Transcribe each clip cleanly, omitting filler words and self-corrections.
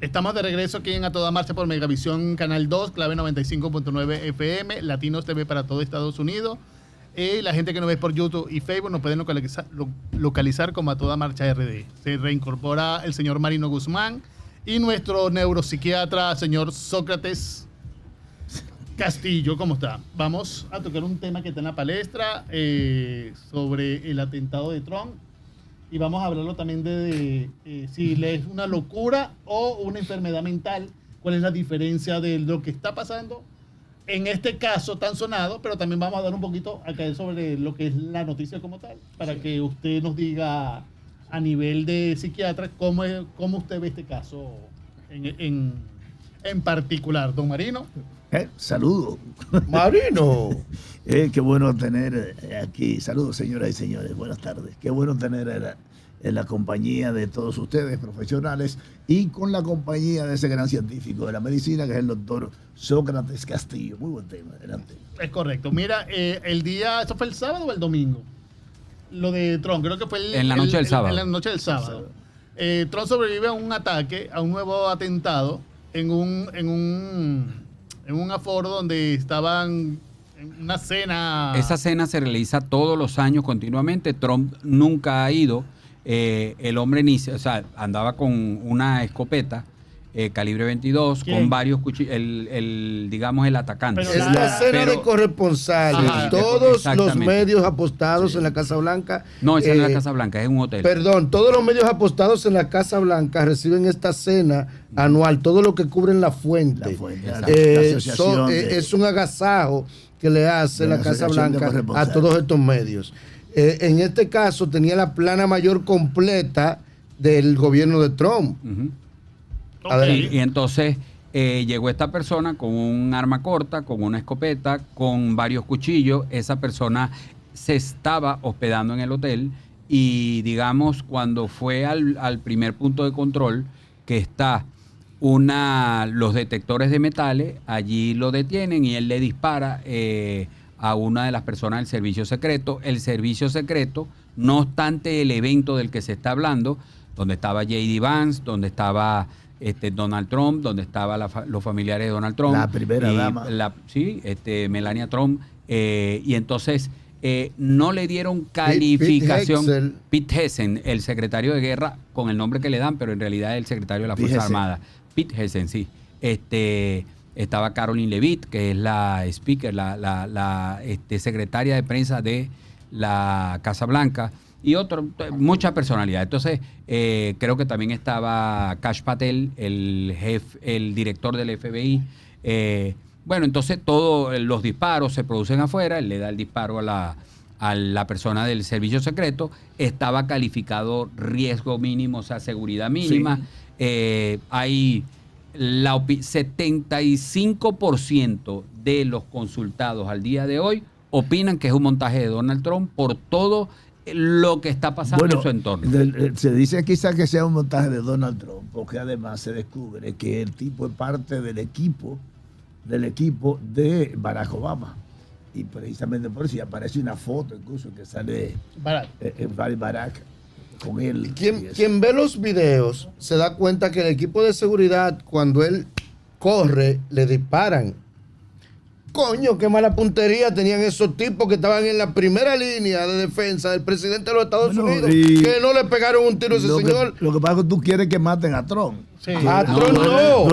Estamos de regreso aquí en A Toda Marcha por Megavisión Canal 2, clave 95.9 FM, Latinos TV para todo Estados Unidos. La gente que nos ve por YouTube y Facebook nos pueden localizar como A Toda Marcha RD. Se reincorpora el señor Marino Guzmán y nuestro neuropsiquiatra, señor Sócrates Castillo. ¿Cómo está? Vamos a tocar un tema que está en la palestra sobre el atentado de Trump. Y vamos a hablarlo también de si es una locura o una enfermedad mental. ¿Cuál es la diferencia de lo que está pasando en este caso tan sonado? Pero también vamos a dar un poquito a caer sobre lo que es la noticia como tal, para que usted nos diga a nivel de psiquiatra cómo usted ve este caso en particular. Don Marino. Saludos. Marino. Qué bueno tener aquí. Saludos, señoras y señores. Buenas tardes. Qué bueno tener en la compañía de todos ustedes, profesionales, y con la compañía de ese gran científico de la medicina, que es el doctor Sócrates Castillo. Muy buen tema. Adelante. Es correcto. Mira, ¿eso fue el sábado o el domingo? Lo de Trump, creo que fue en la noche del sábado. En la noche del sábado. Trump sobrevive a un ataque, a un nuevo atentado, en un aforo donde estaban en una cena. Esa cena se realiza todos los años continuamente. Trump nunca ha ido. El hombre andaba con una escopeta calibre 22. ¿Quién? Con varios cuchillos, digamos el atacante. Es la cena de corresponsales. Ajá, todos los medios apostados en la Casa Blanca. No, esa no es la Casa Blanca, es un hotel. Perdón, todos los medios apostados en la Casa Blanca reciben esta cena anual, todo lo que cubren la fuente. Es un agasajo que le hace la Casa Blanca a todos estos medios. En este caso tenía la plana mayor completa del gobierno de Trump. Okay. Y entonces llegó esta persona con un arma corta, con una escopeta, con varios cuchillos. Esa persona se estaba hospedando en el hotel y, digamos, cuando fue al primer punto de control, que está los detectores de metales, allí lo detienen y él le dispara a una de las personas del servicio secreto. El servicio secreto, no obstante el evento del que se está hablando, donde estaba J.D. Vance, donde estaba Donald Trump, donde estaban los familiares de Donald Trump. La primera dama. Melania Trump. Y entonces no le dieron calificación. Pete Hegseth, el secretario de guerra, con el nombre que le dan, pero en realidad es el secretario de la Fuerza Armada. Pete Hegseth, sí. Estaba Caroline Leavitt, que es la speaker, la secretaria de prensa de la Casa Blanca, y mucha personalidad. Entonces, creo que también estaba Kash Patel, el director del FBI. Bueno, entonces todos los disparos se producen afuera. Él le da el disparo a la persona del servicio secreto. Estaba calificado riesgo mínimo, o sea, seguridad mínima. Sí. Hay 75% de los consultados al día de hoy opinan que es un montaje de Donald Trump por todo lo que está pasando en su entorno. Se dice quizás que sea un montaje de Donald Trump, porque además se descubre que el tipo es parte del equipo de Barack Obama. Y precisamente por eso aparece una foto incluso que sale Barack con él. Quien ve los videos se da cuenta que el equipo de seguridad, cuando él corre, le disparan. Coño, qué mala puntería tenían esos tipos que estaban en la primera línea de defensa del presidente de los Estados Unidos, que no le pegaron un tiro a ese señor. Lo que pasa es que tú quieres que maten a Trump. Sí. A Trump no.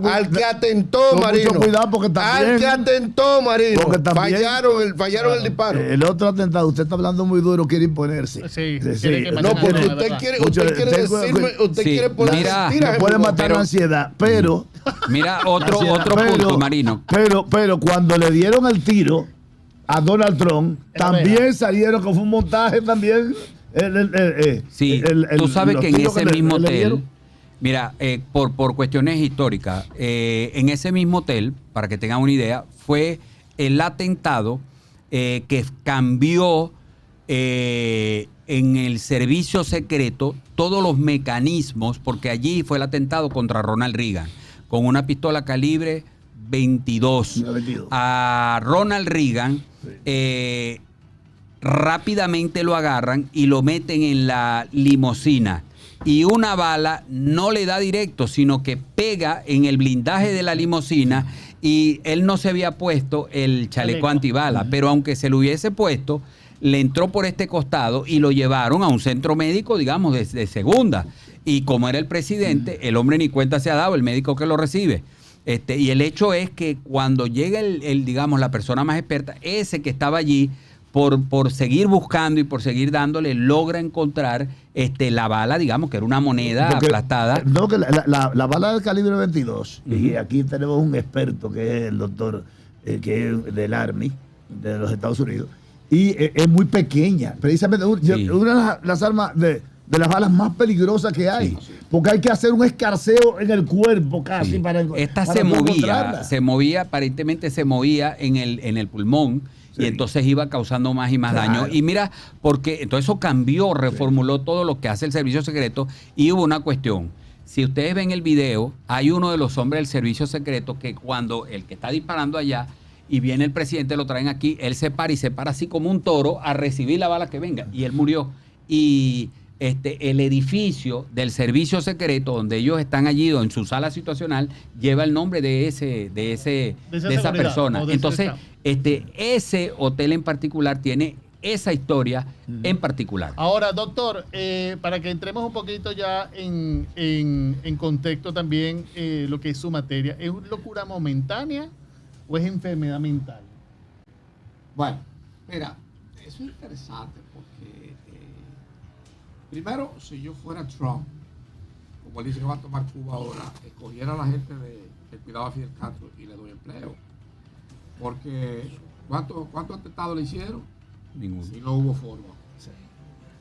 Al que atentó, Marino. Mucho cuidado porque también. Al que atentó, Marino. Fallaron el disparo. El otro atentado, usted está hablando muy duro, quiere imponerse. Sí. No, porque usted quiere decirme, usted quiere poner mentiras. Puede matar la ansiedad, pero. Mira, otro punto, Marino. Pero cuando le dieron el tiro a Donald Trump, también salieron que fue un montaje también. Tú sabes que en ese mismo hotel, mira, por cuestiones históricas, en ese mismo hotel, para que tengan una idea, fue el atentado que cambió en el servicio secreto todos los mecanismos, porque allí fue el atentado contra Ronald Reagan, con una pistola calibre 22. A Ronald Reagan rápidamente lo agarran y lo meten en la limusina. Y una bala no le da directo, sino que pega en el blindaje de la limusina y él no se había puesto el chaleco antibala, pero aunque se lo hubiese puesto, le entró por este costado y lo llevaron a un centro médico, digamos, de segunda. Y como era el presidente, el hombre ni cuenta se ha dado, el médico que lo recibe. Y el hecho es que cuando llega digamos, la persona más experta, ese que estaba allí, por seguir buscando y por seguir dándole, logra encontrar la bala, digamos, que era una moneda aplastada. No, que la bala del calibre 22, y aquí tenemos un experto que es el doctor, que es del Army, de los Estados Unidos, y es muy pequeña. Precisamente una de las armas de las balas más peligrosas que hay, porque hay que hacer un escarceo en el cuerpo casi para esta para se movía, aparentemente se movía en el pulmón. Sí. Y entonces iba causando más y más daño. Y mira, porque entonces eso cambió, reformuló todo lo que hace el servicio secreto. Y hubo una cuestión. Si ustedes ven el video, hay uno de los hombres del servicio secreto que cuando el que está disparando allá y viene el presidente, lo traen aquí, él se para así como un toro a recibir la bala que venga. Y él murió. Y el edificio del servicio secreto donde ellos están allí en su sala situacional lleva el nombre de esa persona. Entonces, ese hotel en particular tiene esa historia en particular. Ahora, doctor, para que entremos un poquito ya en contexto también, lo que es su materia, ¿es locura momentánea o es enfermedad mental? Bueno, mira, eso es interesante porque primero, si yo fuera Trump, como él dice que va a tomar Cuba ahora, escogiera a la gente del cuidado a Fidel Castro y le doy empleo. Porque, ¿cuántos atentados le hicieron? Ninguno. Y no hubo forma. Sí.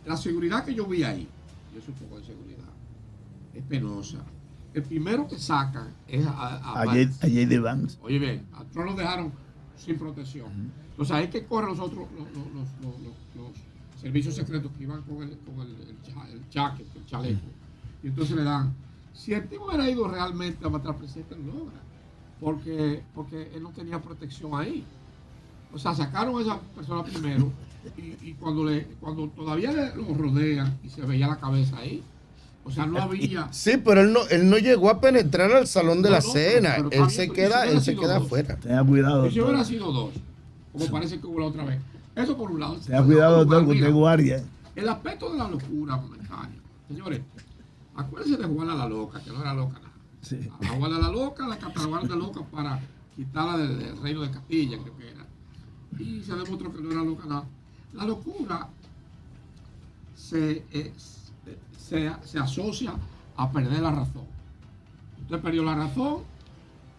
La seguridad que yo vi ahí, yo soy un poco de seguridad, es penosa. El primero que sacan es a J.D. Vance. Oye bien, a Trump lo dejaron sin protección. Entonces ahí que corren los otros, los servicios secretos que iban con el jacket, el chaleco. Y entonces le dan. Si el tipo hubiera ido realmente a matar al presidente, lo logra. Porque él no tenía protección ahí. O sea, sacaron a esa persona primero y cuando todavía lo rodean y se veía la cabeza ahí. O sea, no había. Sí, pero él no llegó a penetrar al salón de la cena. Él se queda afuera. Tenga cuidado. Si hubiera sido dos, como parece que hubo la otra vez. Eso por un lado. Tenga cuidado, doctor, que usted guardia. El aspecto de la locura momentánea. Señores, acuérdense de Juana la Loca, que no era loca nada. Sí. A Juana la Loca la catalogaron de loca para quitarla del reino de Castilla, creo que era. Y se demostró que no era loca nada. La locura se asocia a perder la razón. Usted perdió la razón.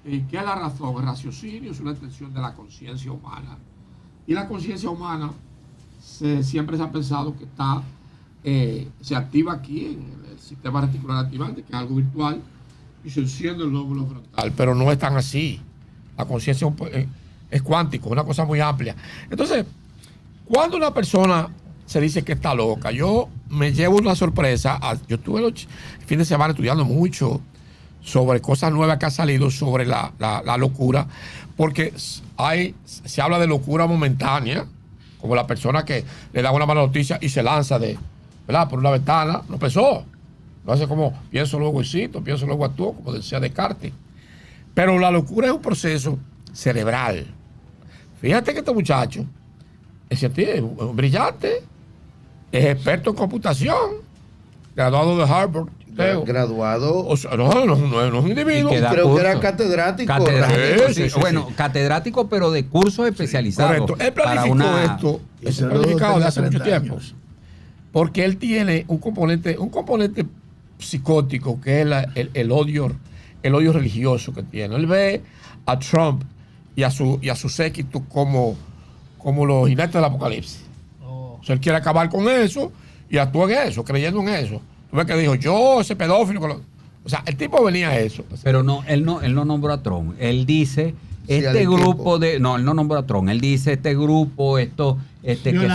¿Qué es la razón? El raciocinio es una extensión de la conciencia humana. Y la conciencia humana siempre se ha pensado que se activa aquí en el sistema reticular activante, que es algo virtual, y se enciende el lóbulo frontal. Pero no es tan así. La conciencia es cuántico, es una cosa muy amplia. Entonces, cuando una persona se dice que está loca, yo me llevo una sorpresa. Yo estuve el fin de semana estudiando mucho sobre cosas nuevas que han salido sobre la locura, porque se habla de locura momentánea, como la persona que le da una mala noticia y se lanza por una ventana, no pensó. Lo hace como pienso, luego existo, pienso, luego actúo, como decía Descartes. Pero la locura es un proceso cerebral. Fíjate que este muchacho es científico, brillante, es experto en computación, graduado de Harvard. Graduado. O sea, no es un individuo. Creo que era catedrático. Sí. Bueno, catedrático, pero de cursos especializados. Correcto. Él planificó esto. Es planificado de hace mucho tiempo. Porque él tiene un componente psicótico, que es el odio religioso que tiene. Él ve a Trump y a su séquito como los jinetes del apocalipsis. O sea, él quiere acabar con eso y actúa en eso, creyendo en eso. Tú ves que dijo, yo, ese pedófilo. O sea, el tipo venía a eso. Pero no, él no nombró a Trump. Él dice, grupo de... No, él no nombró a Trump. Él dice, este grupo, que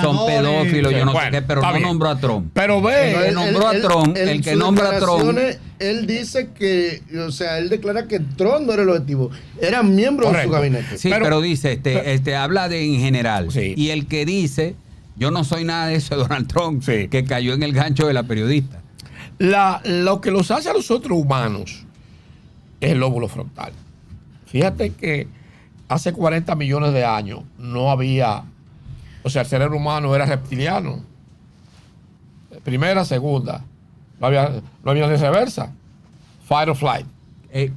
son pedófilos, yo no sé qué, pero no nombró a Trump. Pero ve... El que nombró a Trump, el que nombra a Trump... Él dice que, o sea, él declara que Trump no era el objetivo. Eran miembros de su gabinete. Sí, pero dice, habla de en general. Sí. Y el que dice... Yo no soy nada de eso de Donald Trump, que cayó en el gancho de la periodista. Lo que los hace a nosotros humanos es el lóbulo frontal. Fíjate que hace 40 millones de años no había, o sea, el cerebro humano era reptiliano. Primera, segunda. No había ni reversa. Fight or flight.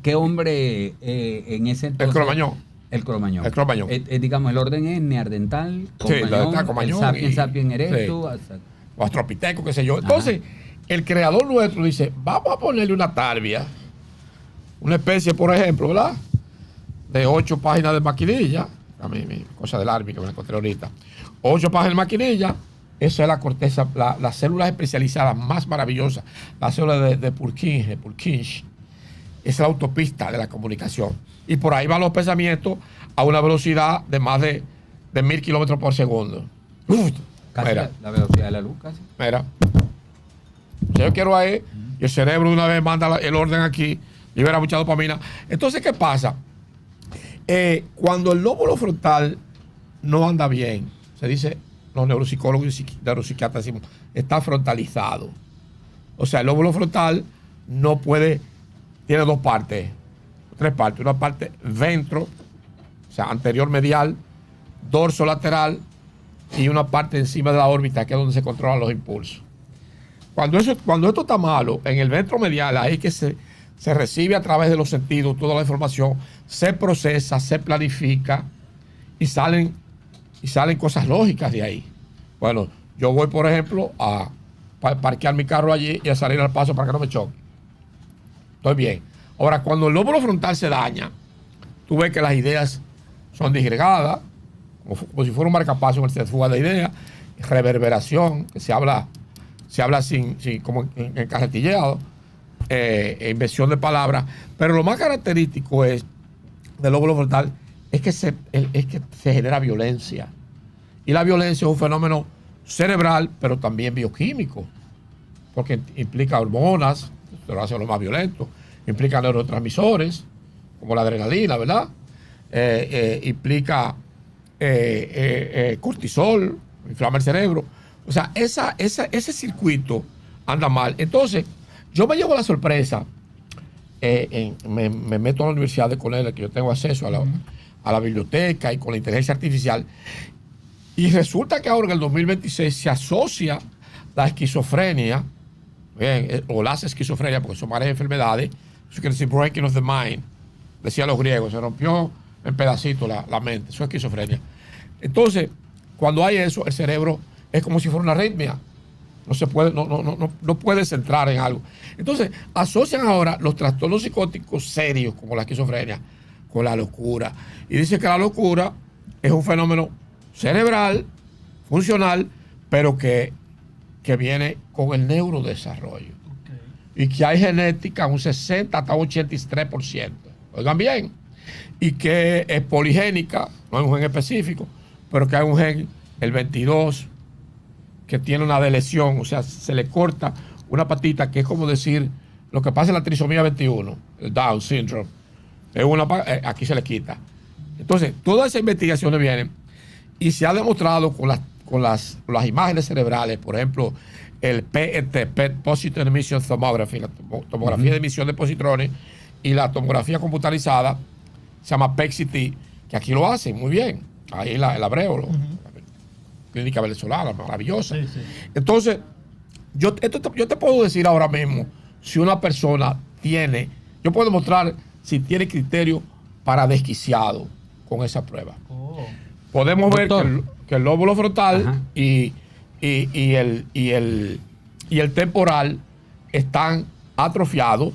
¿Qué hombre en ese entonces? El Cromañón. El Cromañón. El Cromañón. Digamos, el orden es neandertal, Cromañón, el sapiens erectus. O Australopithecus, qué sé yo. Entonces, el creador nuestro dice, vamos a ponerle una tarbia, una especie, por ejemplo, ¿verdad? De 8 páginas de maquinilla. A mí, mi cosa del Army que me la encontré ahorita. 8 páginas de maquinilla. Esa es la corteza, las células especializadas más maravillosas. La célula de Purkinje. Es la autopista de la comunicación. Y por ahí van los pensamientos a una velocidad de más de 1000 kilómetros por segundo. Casi Mira. la velocidad de la luz, casi. Mira. Yo quiero ahí, y el cerebro de una vez manda el orden aquí, libera mucha dopamina. Entonces, ¿qué pasa? Cuando el lóbulo frontal no anda bien, se dice, los neuropsicólogos y neuropsiquiatras decimos, está frontalizado. O sea, el lóbulo frontal no puede, tiene 2 partes, 3 partes. Una parte ventro, o sea, anterior medial, dorso lateral y una parte encima de la órbita, que es donde se controlan los impulsos. Cuando esto está malo, en el ventro medial, ahí que se recibe a través de los sentidos toda la información, se procesa, se planifica y salen cosas lógicas de ahí. Bueno, yo voy, por ejemplo, a parquear mi carro allí y a salir al paso para que no me choque. Estoy bien. Ahora, cuando el lóbulo frontal se daña, tú ves que las ideas son disgregadas, como si fuera un marcapaso en el fuga de ideas, reverberación, que se habla sin como en carretilleado, invención de palabras. Pero lo más característico del lóbulo frontal es que se genera violencia. Y la violencia es un fenómeno cerebral, pero también bioquímico, porque implica hormonas, que lo hace lo más violento, implica neurotransmisores, como la adrenalina, ¿verdad? Implica cortisol, inflama el cerebro. O sea, ese circuito anda mal. Entonces, yo me llevo la sorpresa, me meto a la Universidad de Cornell, que yo tengo acceso a la biblioteca y con la inteligencia artificial, y resulta que ahora en el 2026 se asocia la esquizofrenia, o las esquizofrenias, porque son varias enfermedades, eso quiere decir breaking of the mind, decían los griegos, se rompió en pedacitos la mente, eso es esquizofrenia. Entonces, cuando hay eso, el cerebro es como si fuera una arritmia. No puede centrar en algo. Entonces, asocian ahora los trastornos psicóticos serios, como la esquizofrenia, con la locura. Y dice que la locura es un fenómeno cerebral, funcional, pero que viene con el neurodesarrollo. Okay. Y que hay genética un 60 hasta un 83%. Oigan bien. Y que es poligénica, no es un gen específico, pero que hay un gen, el 22, que tiene una delesión, o sea, se le corta una patita, que es como decir lo que pasa en la trisomía 21, el Down syndrome. Aquí se le quita. Entonces, todas esas investigaciones vienen y se ha demostrado con las imágenes cerebrales, por ejemplo, el PET, Positrone Emission Tomography, la tomografía de emisión de positrones, y la tomografía computarizada, se llama PET-CT, que aquí lo hacen muy bien. Ahí el Abreu, la clínica venezolana, maravillosa. Sí, sí. Entonces, yo te puedo decir ahora mismo si una persona yo puedo demostrar si tiene criterio para desquiciado con esa prueba. Oh. Podemos ver que el lóbulo frontal y el temporal están atrofiados,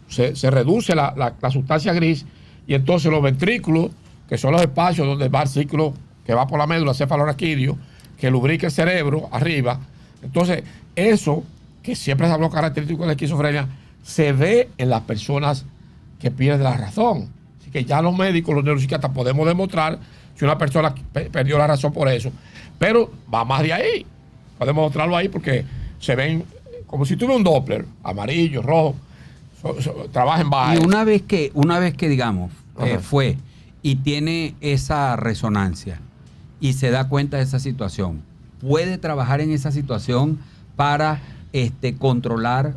se reduce la sustancia gris, y entonces los ventrículos, que son los espacios donde va el ciclo que va por la médula cefalorraquídeo, que lubrica el cerebro arriba. Entonces, eso, que siempre se habló característico de la esquizofrenia, se ve en las personas que pierden la razón. Así que ya los médicos, los neuropsiquiatras, podemos demostrar si una persona perdió la razón por eso. Pero va más de ahí. Podemos mostrarlo ahí porque se ven como si tuviera un Doppler, amarillo, rojo, trabaja en baja. Y una vez que digamos, fue y tiene esa resonancia y se da cuenta de esa situación, puede trabajar en esa situación para controlar,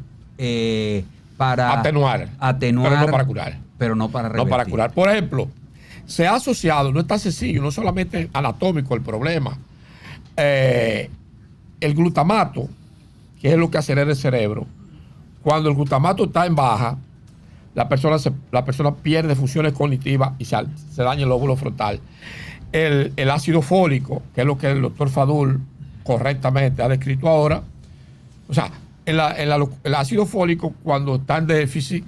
para atenuar, pero no para curar. Pero no para revertir. No para curar. Por ejemplo, se ha asociado, no es tan sencillo, no solamente anatómico el problema. El glutamato, que es lo que acelera el cerebro, cuando el glutamato está en baja, la persona pierde funciones cognitivas y se daña el lóbulo frontal. El ácido fólico, que es lo que el doctor Fadul correctamente ha descrito ahora, o sea, el ácido fólico, cuando está en déficit,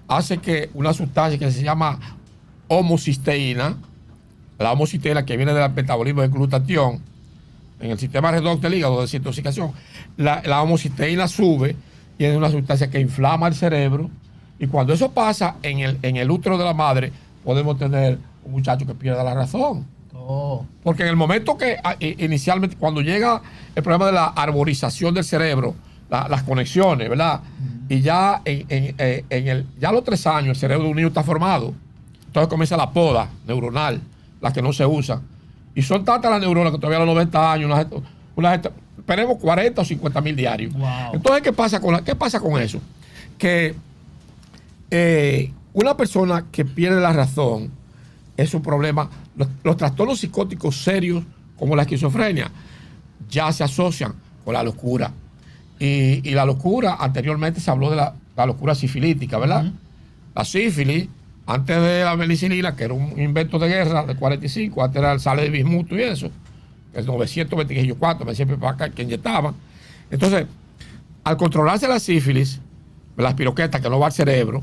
hace que una sustancia que se llama homocisteína, la homocisteína que viene del metabolismo del glutatión, en el sistema redox del hígado de desintoxicación, la homocisteína sube y es una sustancia que inflama el cerebro, y cuando eso pasa en el útero de la madre, podemos tener un muchacho que pierda la razón. Porque en el momento que inicialmente, cuando llega el problema de la arborización del cerebro, las conexiones, ¿verdad? Y ya ya a los 3 años el cerebro de un niño está formado. Entonces comienza la poda neuronal, la que no se usa. Y son tantas las neuronas que todavía a los 90 años, una gente esperemos 40 o 50 mil diarios. Wow. Entonces, ¿qué pasa con eso? Que una persona que pierde la razón es un problema. Los trastornos psicóticos serios, como la esquizofrenia, ya se asocian con la locura. Y la locura, anteriormente se habló de la locura sifilítica, ¿verdad? Uh-huh. La sífilis, antes de la penicilina, que era un invento de guerra de 45, antes era el sale de bismuto y eso, el 924, me siempre para acá que inyectaban. Entonces, al controlarse la sífilis, la espiroqueta que no va al cerebro,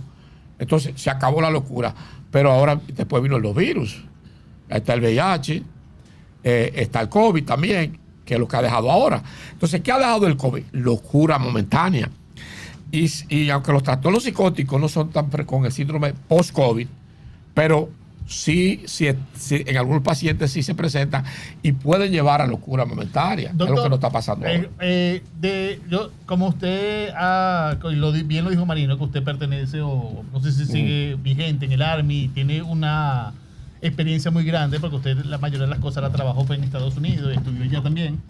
entonces se acabó la locura. Pero ahora después vino los virus. Está el VIH, está el COVID también, que es lo que ha dejado ahora. Entonces, ¿qué ha dejado el COVID? Locura momentánea. Y aunque los trastornos psicóticos no son tan con el síndrome post-COVID, pero sí, en algunos pacientes sí se presentan y pueden llevar a locura momentaria. Doctor, es lo que nos está pasando ahora. Como usted bien lo dijo Marino, que usted pertenece o no sé si sigue vigente en el Army, tiene una experiencia muy grande porque usted la mayoría de las cosas la trabajó en Estados Unidos, estudió allá también.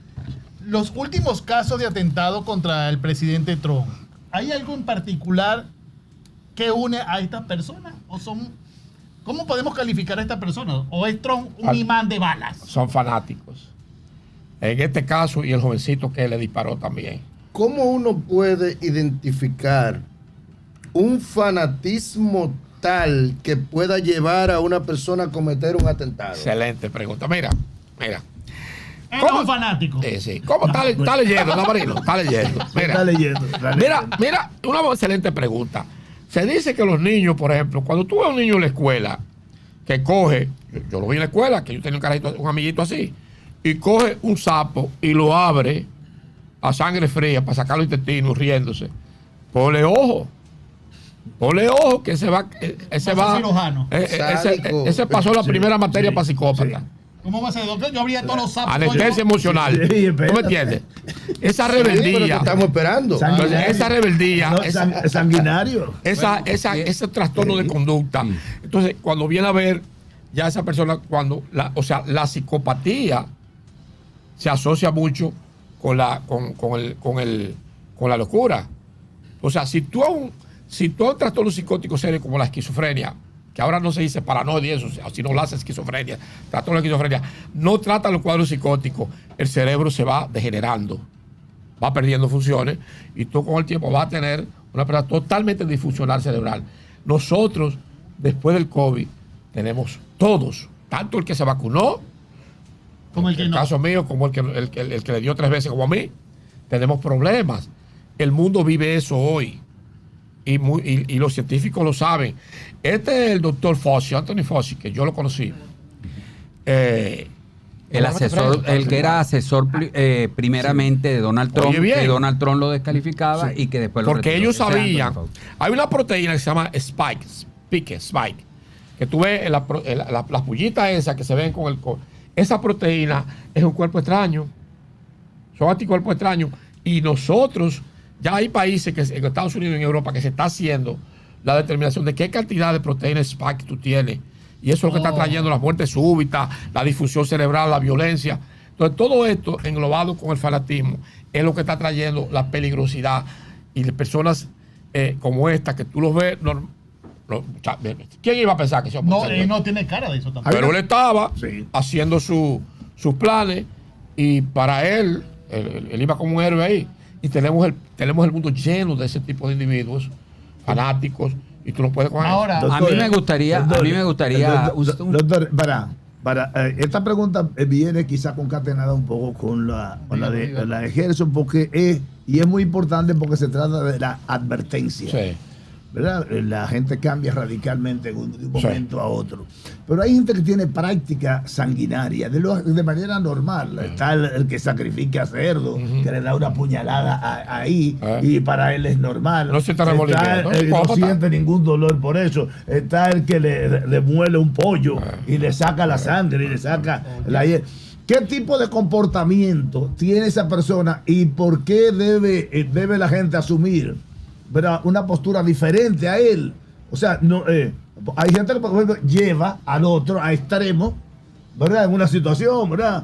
Los últimos casos de atentado contra el presidente Trump, ¿hay algo en particular que une a estas personas? ¿O son, cómo podemos calificar a estas personas? ¿O es Trump un imán de balas? Son fanáticos. En este caso, y el jovencito que le disparó también. ¿Cómo uno puede identificar un fanatismo tal que pueda llevar a una persona a cometer un atentado? Excelente pregunta. Mira. Es un fanático. Sí. ¿Cómo está leyendo, no, Marino? Está leyendo. Mira, una excelente pregunta. Se dice que los niños, por ejemplo, cuando tú ves a un niño en la escuela que coge, yo lo vi en la escuela, que yo tenía un amiguito así, y coge un sapo y lo abre a sangre fría para sacar los intestinos riéndose, ponle ojo, que ese pasó la primera materia para psicópata. Sí. ¿Cómo va a ser, doctor? Yo abría todos los sapos. Anestesia emocional. Sí, ¿Tú me entiendes? Esa rebeldía. Estamos esperando. Esa rebeldía. Sanguinario. Ese trastorno de conducta. Entonces, cuando viene a ver ya esa persona, la psicopatía se asocia mucho con la locura. O sea, si tú un trastorno psicótico serio como la esquizofrenia, que ahora no se dice paranoia y eso, sino la esquizofrenia, trastorno de esquizofrenia, no trata los cuadros psicóticos, el cerebro se va degenerando, va perdiendo funciones, y tú con el tiempo vas a tener una persona totalmente disfuncional cerebral. Nosotros, después del COVID, tenemos todos, tanto el que se vacunó, como el que no. El caso mío, como el que le dio 3 veces como a mí, tenemos problemas. El mundo vive eso hoy. Y los científicos lo saben. Este es el doctor Fauci, Anthony Fauci, que yo lo conocí. El que era asesor primeramente de Donald Trump, que Donald Trump lo descalificaba y que después lo retiró. Porque ellos sabían, hay una proteína que se llama Spike, que tú ves las pullitas esas que se ven con esa proteína es un cuerpo extraño, son anticuerpos extraños, y nosotros, ya hay países que en Estados Unidos y en Europa que se está haciendo la determinación de qué cantidad de proteína Spike tú tienes. Y eso es lo que está trayendo la muerte súbita, la disfunción cerebral, la violencia. Entonces, todo esto englobado con el fanatismo es lo que está trayendo la peligrosidad y de personas como esta que tú los ves. ¿Quién iba a pensar que se No, él no tiene cara de eso tampoco. Pero él estaba haciendo sus planes y para él iba como un héroe ahí. Y tenemos el mundo lleno de ese tipo de individuos fanáticos y tú no puedes con Ahora, a mí me gustaría, doctor, esta pregunta viene quizá concatenada un poco con la de Gerson, porque es muy importante porque se trata de la advertencia. Sí. ¿Verdad? La gente cambia radicalmente de un momento a otro. Pero hay gente que tiene práctica sanguinaria de manera normal. Está el que sacrifica cerdo, que le da una puñalada ahí, y para él es normal. No se está no siente ningún dolor por eso. Está el que le muele un pollo y le saca la sangre y le saca la hiel. ¿Qué tipo de comportamiento tiene esa persona y por qué debe la gente asumir, ¿verdad?, una postura diferente a él? O sea, no, hay gente que, por ejemplo, lleva al otro a extremo, ¿verdad?, en una situación, ¿verdad?,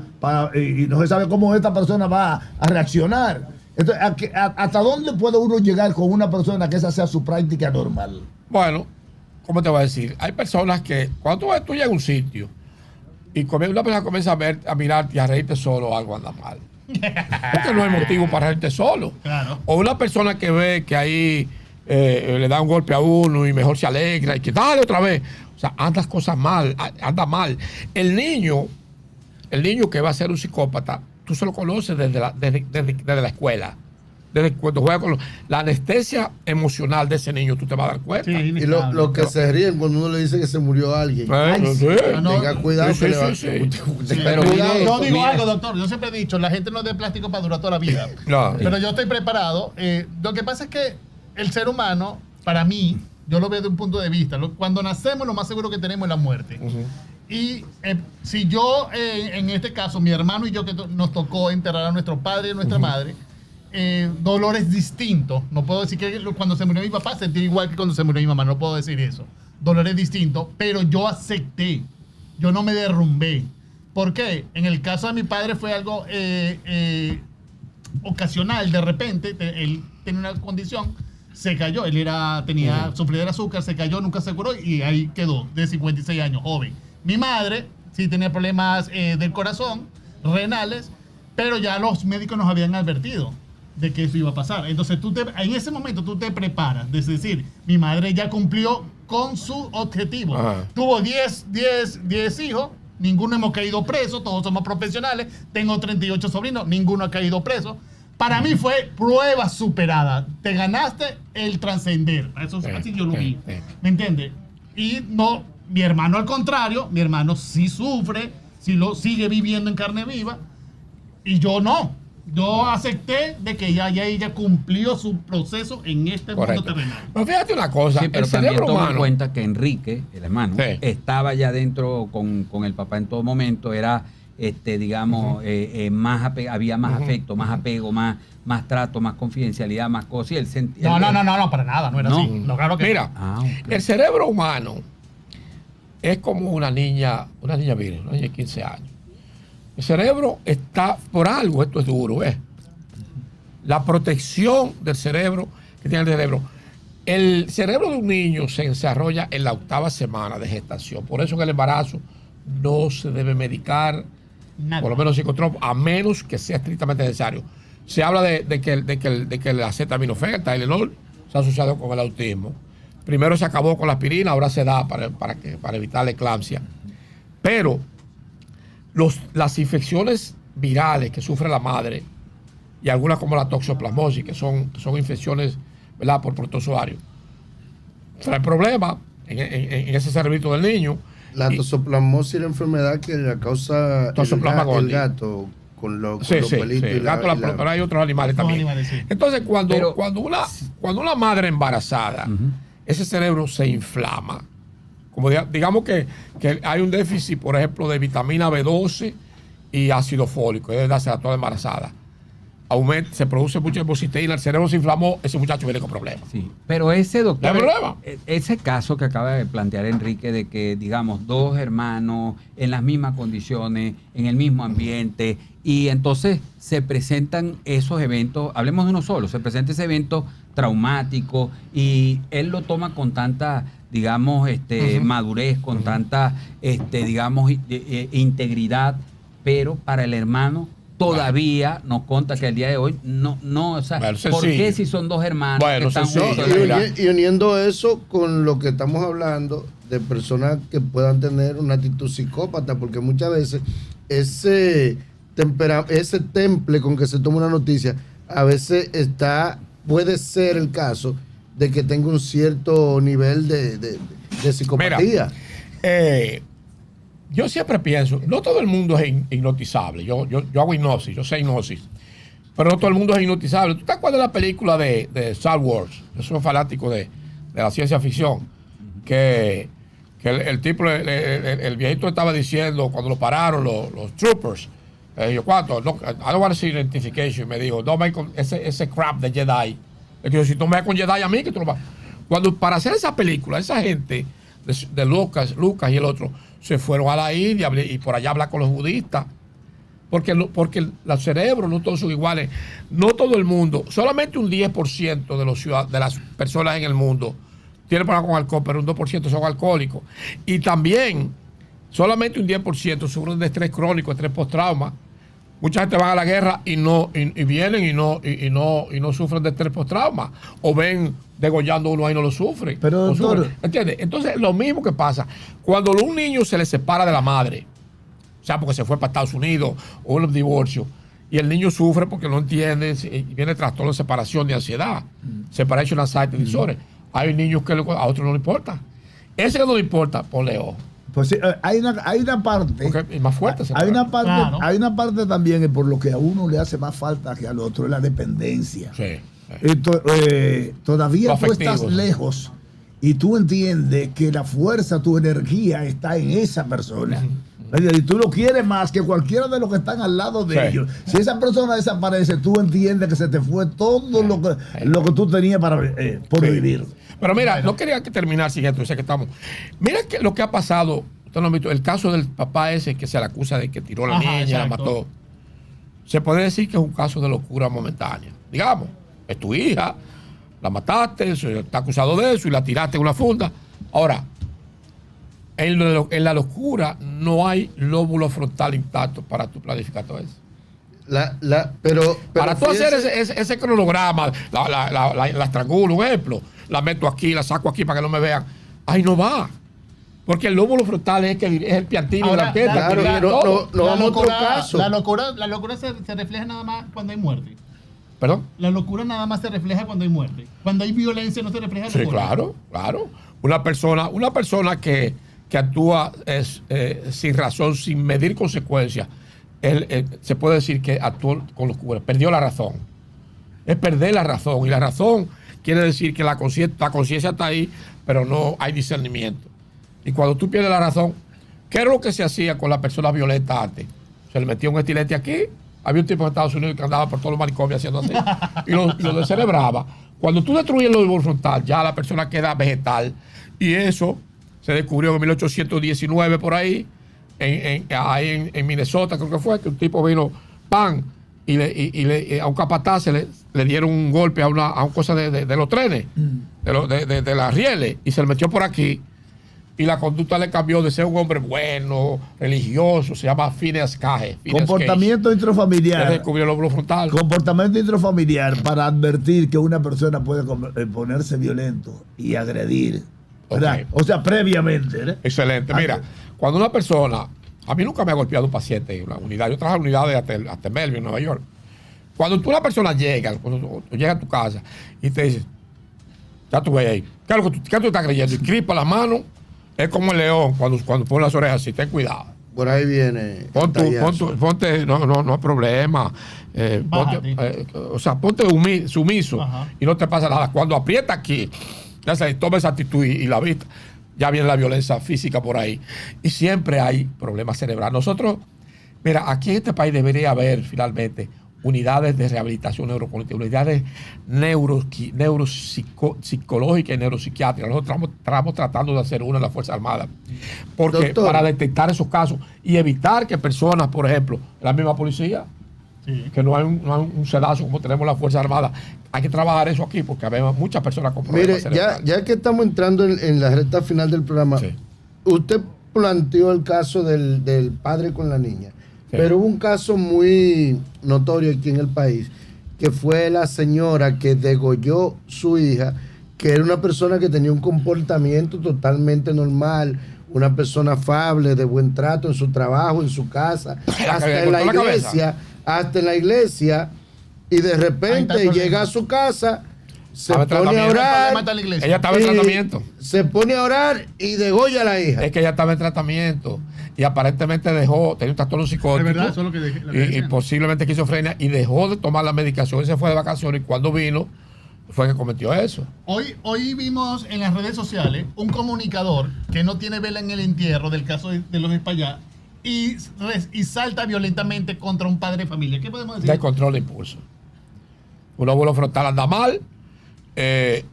y no se sabe cómo esta persona va a reaccionar. Entonces, ¿hasta dónde puede uno llegar con una persona que esa sea su práctica normal? Bueno, ¿cómo te voy a decir? Hay personas que cuando tú llegas a un sitio y una persona comienza a mirarte y a reírte solo, algo anda mal. Porque no hay motivo para reírte solo. Claro. O una persona que ve que ahí le da un golpe a uno y mejor se alegra y que dale otra vez. O sea, anda mal. El niño que va a ser un psicópata, tú se lo conoces desde la escuela. Desde cuando juega con la anestesia emocional de ese niño, tú te vas a dar cuenta. Sí, y lo que se ríen cuando uno le dice que se murió alguien. Tenga cuidado que le va Pero yo digo algo, doctor. Yo siempre he dicho, la gente no es de plástico para durar toda la vida. No. Pero yo estoy preparado. Lo que pasa es que el ser humano, para mí, yo lo veo de un punto de vista. Cuando nacemos, lo más seguro que tenemos es la muerte. Y si yo, en este caso, mi hermano y yo, que nos tocó enterrar a nuestro padre y a nuestra madre, dolores distintos. No puedo decir que cuando se murió mi papá sentí igual que cuando se murió mi mamá. No puedo decir eso. Dolores distintos. Pero yo acepté. Yo no me derrumbé. ¿Por qué? En el caso de mi padre fue algo ocasional. De repente, él tenía una condición. Se cayó. Él sufría de azúcar. Se cayó, nunca se curó. Y ahí quedó, de 56 años, joven. Mi madre sí tenía problemas del corazón, renales. Pero ya los médicos nos habían advertido de que eso iba a pasar. Entonces en ese momento tú te preparas. Es decir, mi madre ya cumplió con su objetivo. Ajá. Tuvo 10 hijos, ninguno hemos caído preso, todos somos profesionales. Tengo 38 sobrinos, ninguno ha caído preso. Para mí fue prueba superada. Te ganaste el trascender. Eso así yo lo vi. ¿Me entiendes? Y no, mi hermano al contrario, mi hermano sí sufre, sí lo sigue viviendo en carne viva. Y yo no. Yo acepté de que ya ella cumplió su proceso en este mundo terrenal. Pero fíjate una cosa. Sí, pero también toma en cuenta que Enrique, el hermano, estaba ya dentro con el papá en todo momento. Era, digamos, había más afecto, más apego, más trato, más confidencialidad, más cosas. No, para nada. No era así. No, claro que mira, el cerebro humano es como una niña virgen, una niña de 15 años. El cerebro está por algo, esto es duro, ¿ves? La protección del cerebro que tiene el cerebro. El cerebro de un niño se desarrolla en la 8ª semana de gestación. Por eso en el embarazo no se debe medicar, por lo menos psicotrópico, a menos que sea estrictamente necesario. Se habla de que el acetaminofén, el Tylenol, se ha asociado con el autismo. Primero se acabó con la aspirina, ahora se da para evitar la eclampsia. Pero las infecciones virales que sufre la madre y algunas como la toxoplasmosis, que son infecciones, ¿verdad?, por protozoario, trae problemas en ese cerebrito del niño. La toxoplasmosis es la enfermedad que la causa el gato con los pelitos. El gato, pero hay otros animales también. Entonces, cuando una madre embarazada, ese cerebro se inflama. Como digamos que hay un déficit, por ejemplo, de vitamina B12 y ácido fólico, es darse a toda embarazada. se produce mucha hemocisteína, el cerebro se inflamó, ese muchacho viene con problemas. Sí, pero ese doctor, problema? ese caso que acaba de plantear Enrique de que, digamos, dos hermanos en las mismas condiciones, en el mismo ambiente, y entonces se presentan esos eventos, hablemos de uno solo, se presenta ese evento traumático y él lo toma con tanta, digamos, madurez, con tanta, digamos, integridad, pero para el hermano todavía nos conta que el día de hoy no, o sea, bueno, ¿por qué si son dos hermanos que están juntos? Y uniendo eso con lo que estamos hablando de personas que puedan tener una actitud psicópata, porque muchas veces ese temple con que se toma una noticia, a veces puede ser el caso de que tenga un cierto nivel de psicopatía. Mira, yo siempre pienso, no todo el mundo es hipnotizable. Yo hago hipnosis, yo sé hipnosis, pero no todo el mundo es hipnotizable. ¿Tú te acuerdas de la película de Star Wars? Yo soy un fanático de la ciencia ficción, que el tipo, el viejito estaba diciendo cuando lo pararon los troopers, yo, ¿cuánto? No, I don't want to see identification. Me dijo, no me con ese crap de Jedi. Le digo, si tú me vas con Jedi a mí, que tú lo vas. Cuando para hacer esa película, esa gente de Lucas y el otro se fueron a la India y por allá hablar con los budistas. Porque los cerebros no todos son iguales. No todo el mundo, solamente un 10% de las personas en el mundo tienen problemas con alcohol, pero un 2% son alcohólicos. Y también solamente un 10% sufren de estrés crónico, estrés postrauma. Mucha gente va a la guerra y vienen y no sufren de estrés postrauma. O ven degollando uno ahí y no lo sufren. Pero doctor, ¿entiendes? Entonces, lo mismo que pasa cuando a un niño se le separa de la madre, o sea, porque se fue para Estados Unidos o un divorcio, y el niño sufre porque no entiende, y viene trastorno de separación, de ansiedad, separation anxiety disorder. Hay niños que a otros no le importa. Ese que no le importa, ponle ojo. Pues sí, hay una parte. Porque es más fuerte. Hay una parte también por lo que a uno le hace más falta que al otro, es la dependencia. Sí. Todavía tú estás lejos y tú entiendes que la fuerza, tu energía está en esa persona. Y tú lo quieres más que cualquiera de los que están al lado de ellos. Si esa persona desaparece, tú entiendes que se te fue todo lo que tú tenías por vivir. Pero mira, no quería terminar sin esto, sé que estamos. Mira lo que ha pasado, usted no ha visto, el caso del papá ese que se le acusa de que tiró a la niña, exacto, la mató. Se puede decir que es un caso de locura momentánea. Digamos, es tu hija, la mataste, está acusado de eso y la tiraste en una funda. Ahora, en la locura no hay lóbulo frontal intacto para tu planificar todo eso. Pero para tú hacer ese cronograma, la estrangulo, un ejemplo, la meto aquí, la saco aquí para que no me vean, ahí no va. Porque el lóbulo frontal es el piantino de la orquesta. Claro, no vamos a otro caso. La locura se refleja nada más cuando hay muerte. ¿Perdón? La locura nada más se refleja cuando hay muerte. Cuando hay violencia no se refleja la locura. Sí, claro. Una persona que actúa sin razón, sin medir consecuencias, se puede decir que actuó con locura, perdió la razón. Es perder la razón. Y la razón quiere decir que la conciencia está ahí, pero no hay discernimiento. Y cuando tú pierdes la razón, ¿qué era lo que se hacía con las personas violentas antes? Se le metía un estilete aquí. Había un tipo en Estados Unidos que andaba por todos los manicomios haciendo así. Y lo descerebraba. Cuando tú destruyes el lóbulo frontal, ya la persona queda vegetal. Y eso se descubrió en 1819 por ahí, en Minnesota, creo que fue, que un tipo vino, y a un capataz le dieron un golpe a una cosa de los trenes, de las rieles, y se le metió por aquí. Y la conducta le cambió de ser un hombre bueno, religioso, se llama Phineas Cage. Comportamiento intrafamiliar. Se descubrió el lóbulo frontal. Comportamiento intrafamiliar para advertir que una persona puede ponerse violento y agredir. Okay. O sea, previamente. Excelente. Mira, cuando una persona, a mí nunca me ha golpeado un paciente en una unidad. Yo trabajo en unidades hasta Melbourne, en Nueva York. Cuando una persona llega, cuando tú llegas a tu casa y te dices, ya tú ves ahí, ¿qué tú estás creyendo? Y cripa la mano. Es como el león cuando pone las orejas así, ten cuidado. Por ahí viene. Ponte, no hay problema. Ponte sumiso. Ajá. Y no te pasa nada. Cuando aprieta aquí, ya sabes, toma esa actitud y la vista, ya viene la violencia física por ahí. Y siempre hay problemas cerebrales. Nosotros, mira, aquí en este país debería haber finalmente unidades de rehabilitación neurocognitiva, unidades neuropsicológicas y neuropsiquiátricas. Nosotros estamos tratando de hacer una en las Fuerzas Armadas. Porque Doctor, para detectar esos casos y evitar que personas, por ejemplo, la misma policía, que no hay un sedazo como tenemos las Fuerzas Armadas, hay que trabajar eso aquí porque habemos muchas personas con problemas. Mire, ya que estamos entrando en la recta final del programa, usted planteó el caso del padre con la niña. Pero hubo un caso muy notorio aquí en el país, que fue la señora que degolló su hija, que era una persona que tenía un comportamiento totalmente normal, una persona afable, de buen trato en su trabajo, en su casa, hasta en la iglesia, y de repente llega a su casa, se pone a orar. Ella estaba en tratamiento. Se pone a orar y degolla a la hija. Es que ella estaba en tratamiento y aparentemente tenía un trastorno psicótico. ¿De verdad? Eso es lo que y posiblemente esquizofrenia, y dejó de tomar la medicación y se fue de vacaciones, y cuando vino fue que cometió eso. Hoy vimos en las redes sociales un comunicador que no tiene vela en el entierro del caso de los Espaillá y salta violentamente contra un padre de familia. ¿Qué podemos decir? Descontrol de impulso. Un óvulo frontal anda mal. Él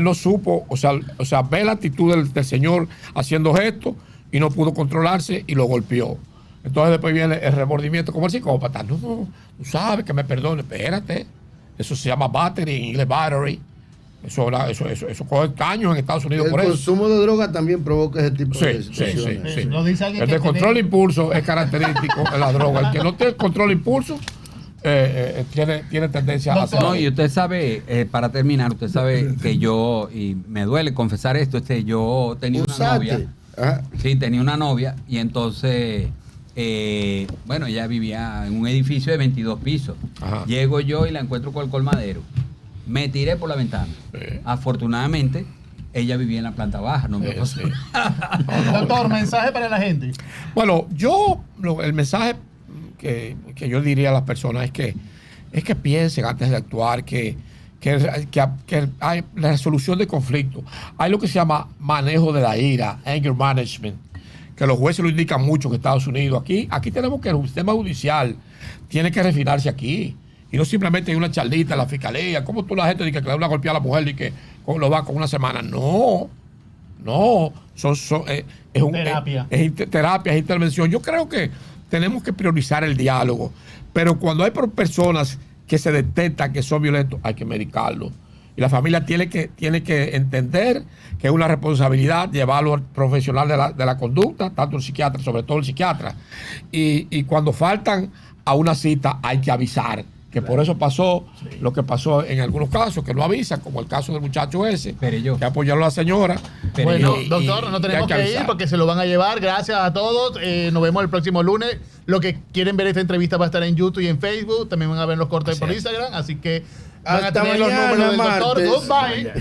no supo, o sea, ve la actitud del señor haciendo gestos y no pudo controlarse y lo golpeó. Entonces después viene el remordimiento como el psicópata. No, tú sabes que me perdone, espérate. Eso se llama battery, en inglés battery. Eso coge caños en Estados Unidos por eso. El consumo de droga también provoca ese tipo de situaciones. Sí. Lo dice alguien el descontrol de impulso es característico de la droga. El que no tiene control de impulso tiene tendencia a hacerlo. No, y usted sabe, para terminar, usted sabe que yo, y me duele confesar esto, yo tenía una novia. Sí, tenía una novia, y entonces, bueno, ella vivía en un edificio de 22 pisos. Ajá. Llego yo y la encuentro con el colmadero. Me tiré por la ventana. Afortunadamente, ella vivía en la planta baja, no me pasó. Doctor, mensaje para la gente. Bueno, el mensaje que yo diría a las personas es que piensen antes de actuar, que hay la resolución de conflictos. Hay lo que se llama manejo de la ira, anger management, que los jueces lo indican mucho en Estados Unidos. Aquí tenemos que el sistema judicial tiene que refinarse aquí. Y no simplemente hay una charlita en la fiscalía. ¿Cómo tú la gente dice que le da una golpeada a la mujer y que lo va con una semana? No. Terapia. Terapia, es intervención. Yo creo que tenemos que priorizar el diálogo. Pero cuando hay personas que se detectan que son violentos, hay que medicarlo. Y la familia tiene que entender que es una responsabilidad llevarlo al profesional de la conducta, tanto el psiquiatra, sobre todo el psiquiatra. Y cuando faltan a una cita, hay que avisar. Que por eso pasó lo que pasó en algunos casos, que no avisan, como el caso del muchacho ese, que apoyó a la señora. Bueno, doctor, no tenemos que ir porque se lo van a llevar. Gracias a todos. Nos vemos el próximo lunes. Lo que quieren ver esta entrevista va a estar en YouTube y en Facebook. También van a ver los cortes por Instagram. Así que van a tener los números del doctor. Goodbye.